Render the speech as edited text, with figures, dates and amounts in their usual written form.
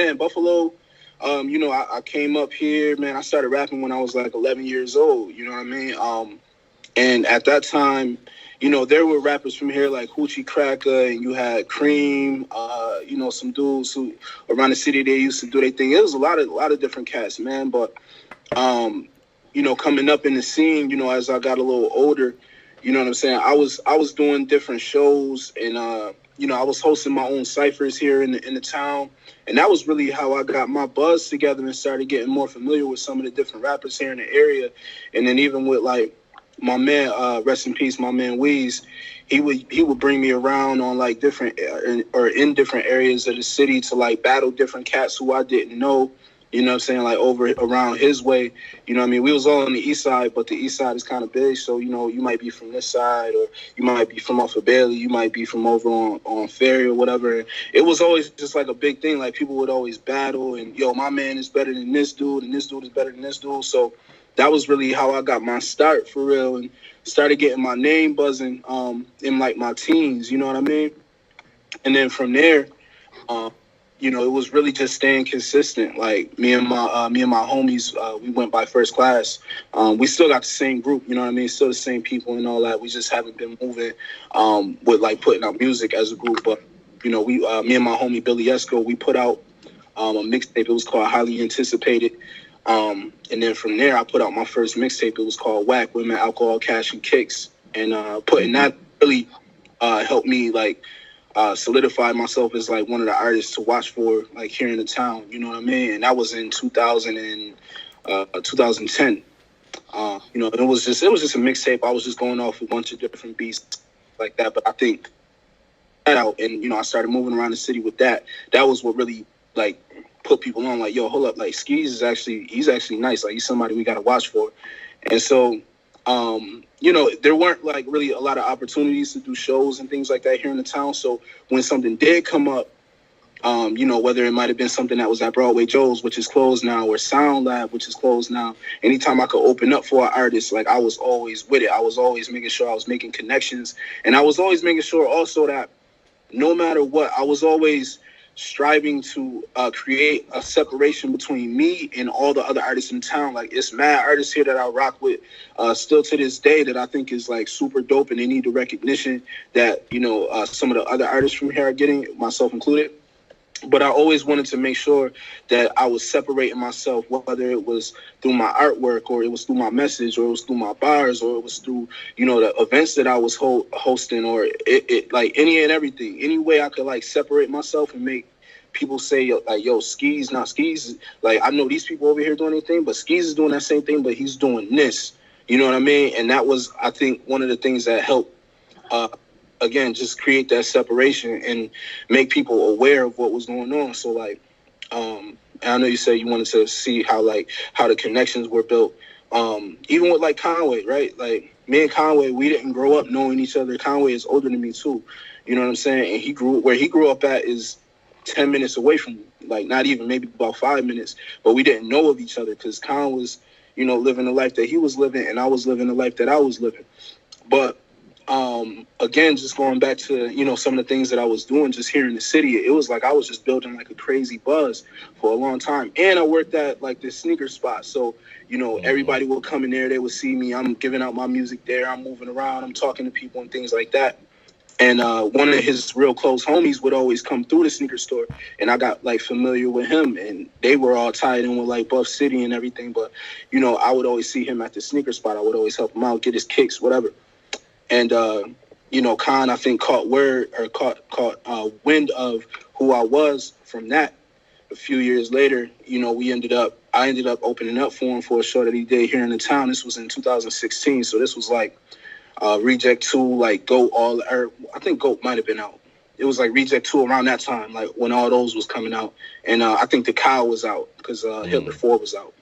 Man, Buffalo, I came up here, man. I started rapping when I was like 11 years old. You know what I mean? And at that time, there were rappers from here like Hoochie Cracker, and you had Cream. Some dudes who around the city they used to do their thing. It was a lot of different cats, man. But coming up in the scene, as I got a little older, you know what I'm saying? I was doing different shows, and I was hosting my own ciphers here in the town, and that was really how I got my buzz together and started getting more familiar with some of the different rappers here in the area, and then even with like my man, rest in peace, my man Weeze. He would bring me around on like different or in different areas of the city to like battle different cats who I didn't know. You know what I'm saying? Like over around his way. You know what I mean? We was all on the east side, but the east side is kind of big. So, you might be from this side, or you might be from off of Bailey. You might be from over on Ferry or whatever. And it was always just like a big thing. Like people would always battle and, yo, my man is better than this dude and this dude is better than this dude. So that was really how I got my start for real and started getting my name buzzing in like my teens. You know what I mean? And then from there, um, it was really just staying consistent. Like me and my homies, we went by first class. We still got the same group, you know what I mean? Still the same people and all that. We just haven't been moving with like putting out music as a group. But me and my homie Billy Esco, we put out a mixtape. It was called Highly Anticipated. And then from there, I put out my first mixtape. It was called Whack Women, Alcohol, Cash, and Kicks. And putting that really helped me like solidified myself as like one of the artists to watch for like here in the town, you know what I mean? And that was in 2010. It was just a mixtape. I was just going off a bunch of different beats like that. But I think that out, and I started moving around the city with that. That was what really like put people on. Like, yo, hold up, like Skeese he's actually nice. Like he's somebody we got to watch for. And so there weren't like really a lot of opportunities to do shows and things like that here in the town. So when something did come up, whether it might have been something that was at Broadway Joe's, which is closed now, or Sound Lab, which is closed now, anytime I could open up for an artist, like I was always with it. I was always making sure I was making connections. And I was always making sure also that no matter what, I was always striving to create a separation between me and all the other artists in town. Like it's mad artists here that I rock with still to this day that I think is like super dope, and they need the recognition that some of the other artists from here are getting, myself included. But I always wanted to make sure that I was separating myself, whether it was through my artwork, or it was through my message, or it was through my bars, or it was through, the events that I was hosting, or it like any and everything. Any way I could like separate myself and make people say like, yo, Skeese, not Skeese. Like I know these people over here doing anything, but Skeese is doing that same thing, but he's doing this. You know what I mean? And that was, I think, one of the things that helped again, just create that separation and make people aware of what was going on. So like, and I know you said you wanted to see how the connections were built. Even with like Conway, right? Like me and Conway, we didn't grow up knowing each other. Conway is older than me too. You know what I'm saying? And where he grew up at is 10 minutes away from me. Like not even, maybe about 5 minutes. But we didn't know of each other because Con was, living the life that he was living, and I was living the life that I was living. But again, just going back to, some of the things that I was doing just here in the city, it was like I was just building like a crazy buzz for a long time. And I worked at like this sneaker spot. So, everybody would come in there, they would see me. I'm giving out my music there. I'm moving around. I'm talking to people and things like that. And one of his real close homies would always come through the sneaker store, and I got like familiar with him, and they were all tied in with like Buff City and everything. But, I would always see him at the sneaker spot. I would always help him out, get his kicks, whatever. And, Khan, I think, caught wind of who I was from that. A few years later, I ended up opening up for him for a show that he did here in the town. This was in 2016. So this was like Reject 2, like Goat, I think Goat might have been out. It was like Reject 2 around that time, like when all those was coming out. And I think The Cow was out because Hitler 4 was out.